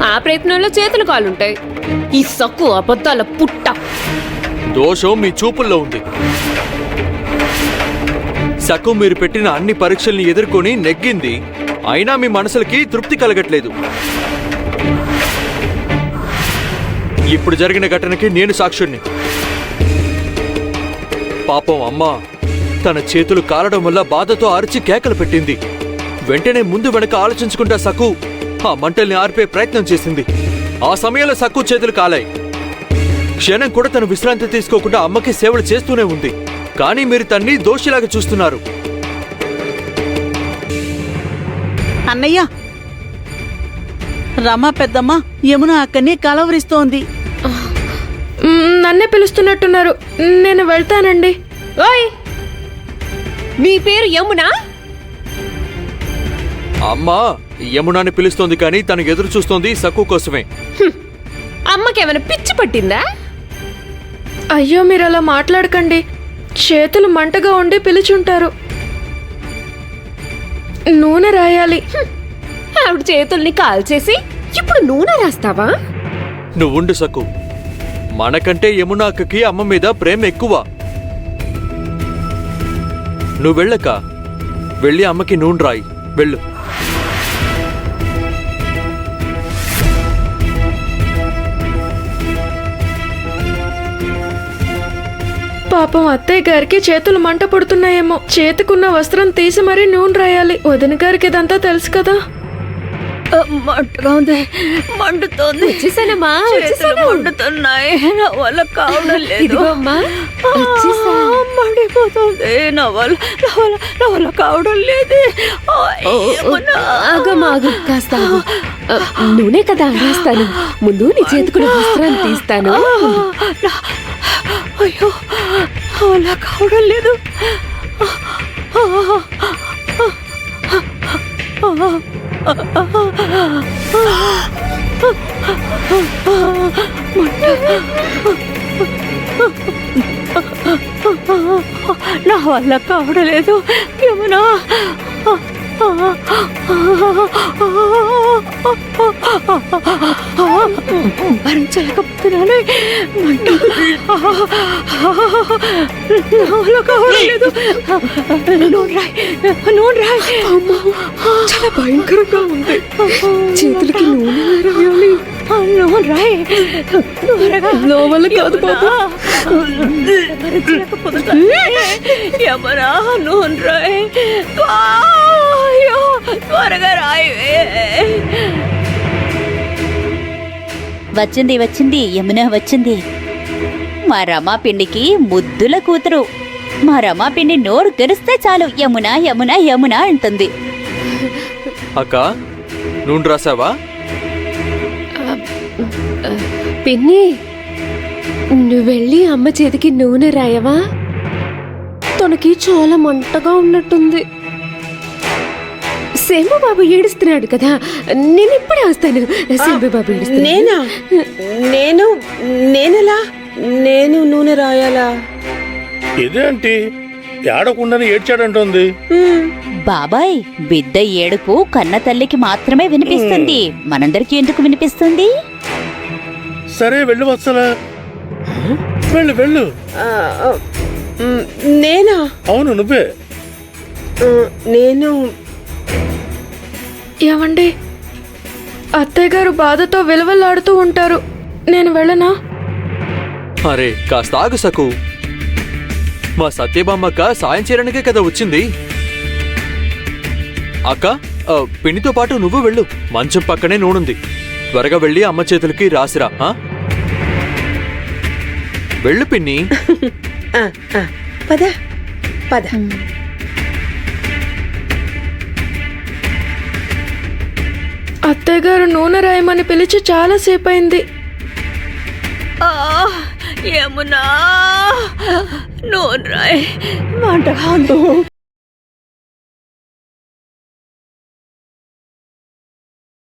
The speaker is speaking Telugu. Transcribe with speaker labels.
Speaker 1: మా ప్రయత్నంలో చేతులు కాలుంటాయి. ఈ సక్కు అబద్ధాల పుట్ట.
Speaker 2: దోషం మీ చూపుల్లో ఉంది. సక్కు మీరు పెట్టిన అన్ని పరీక్షల్ని ఎదుర్కొని నెగ్గింది. అయినా మీ మనసులకి తృప్తి కలగట్లేదు. ఇప్పుడు జరిగిన ఘటనకి నేను సాక్షుణ్ణి. పాపం అమ్మా తన చేతులు కాలడం వల్ల బాధతో అరిచి కేకలు పెట్టింది. వెంటనే ముందు వెనక ఆలోచించుకుంటా సక్కు ఆ మంటల్ని ఆర్పే ప్రయత్నం చేసింది. ఆ సమయంలో సక్కు చేతులు కాలాయి. క్షణం కూడా తను విశ్రాంతి తీసుకోకుండా అమ్మకి సేవలు చేస్తూనే ఉంది. కానీ మీరు తన్ని దోషిలాగా చూస్తున్నారు.
Speaker 3: అన్నయ్య, రమ పెద్దమ్మ యమున అక్కని కలవరిస్తోంది.
Speaker 4: నన్నే పిలుస్తున్నట్టున్నారు. నేను వెళ్తానండి.
Speaker 1: ఓయ్, నీ పేరు యమునా?
Speaker 2: అమ్మా యమునాని పిలుస్తోంది కానీ తను ఎదురు చూస్తోంది సక్కు కోసమే.
Speaker 1: అమ్మకేమైనా పిచ్చి పట్టిందా?
Speaker 4: అయ్యో, మీరు అలా మాట్లాడకండి. చేతులు మంటగా ఉండి పిలిచుంటారు. నూనె రాయాలి.
Speaker 1: ఆవిడ చేతుల్ని కాల్చేసి ఇప్పుడు నూనె రాస్తావా?
Speaker 2: నువ్వుండు సక్కు. మనకంటే యమునాకి అమ్మ మీద ప్రేమ ఎక్కువ. నువ్వు వెళ్ళక వెళ్ళి అమ్మకి నూనె రాయి. వెళ్ళు.
Speaker 4: పాపం అత్తయ్య గారికి చేతులు మంట పడుతున్నాయేమో. చేతికున్న వస్త్రం తీసి మరీ నూనె రాయాలి. వదిన గారికి ఇదంతా తెలుసు కదా.
Speaker 3: మంటగా ఉంది, మండుతోంది.
Speaker 1: వచ్చేసానమ్మా,
Speaker 3: మండుతున్నాయి, నా వల్ల కావడం లేదు.
Speaker 1: ఇదిగోమ్మా, వచ్చేసా.
Speaker 3: మండిపోతుంది, నా వల్ల కావడం లేదు.
Speaker 1: ఆగమ్మా, ఆగు, కాస్త ఆగు. నూనె కదా రాస్తాను. ముందు నీ చేతుకున్న వస్త్రాన్ని తీస్తాను.
Speaker 3: అయ్యో, అలా కావడం లేదు. నా వల్ల కావడం లేదు. యమునా, భరించలేకపోతున్నాను. మంట నాలో కావడం లేదు. నూనె రాయ్.
Speaker 4: చాలా భయంకరంగా ఉంది. చేతులకి నూనె రాయాలి.
Speaker 3: నూనె రాయ్.
Speaker 4: లోపల కాదు బాబు.
Speaker 3: యమునా, నూనె రాయ్. త్వరగా రాయవే.
Speaker 5: వచ్చింది వచ్చింది, యమున వచ్చింది. మా రమాపిండికి ముద్దుల కూతురు. మా రమాపిండి నోరు తెరిస్తే చాలు యమున యమున యమున అంటుంది.
Speaker 2: అక్క నూనె రాసావా?
Speaker 1: పిన్ని, నువ్వు వెళ్ళి అమ్మ చేతికి నూనె రాయవా? తనకి చాలా మంటగా ఉన్నట్టుంది. శంభుబాబు ఏడుస్తున్నాడు కదా, నేను ఇప్పుడే వస్తాను. శంభుబాబు
Speaker 6: నేనా? నేనెలా? నేను నూనె రాయాలా?
Speaker 7: ఇదేంటి ఏడకుండానే ఏడ్చాడంటోంది.
Speaker 5: బాబాయ్, బిడ్డ ఏడుపు కన్న తల్లికి మాత్రమే వినిపిస్తుంది. మనందరికీ ఎందుకు వినిపిస్తుంది?
Speaker 7: సరే వెళ్ళు వత్సలా, వెళ్ళు వెళ్ళు.
Speaker 6: నేనా?
Speaker 7: అవును నువ్వే.
Speaker 6: నేను
Speaker 4: ఏమండి, అత్తయ్య గారు బాధతో విలువలాడుతూ ఉంటారు. నేను వెళ్ళనా?
Speaker 2: అరే కాస్త ఆగు సక్కు. మా సత్యబామ్మక్క సాయం చేయడానికే కదా వచ్చింది. అక్క, పిన్నితో పాటు నువ్వు వెళ్ళు. మంచం పక్కనే నూనెంది. త్వరగా వెళ్ళి అమ్మ చేతులకి రాసిరా. వెళ్ళు పిన్ని.
Speaker 6: పద పద.
Speaker 4: అత్తయ్య గారు నూనె రాయమని పిలిచి చాలాసేపు అయింది.
Speaker 3: యమునా, నూనె రాయ్. మంటగా ఉంది.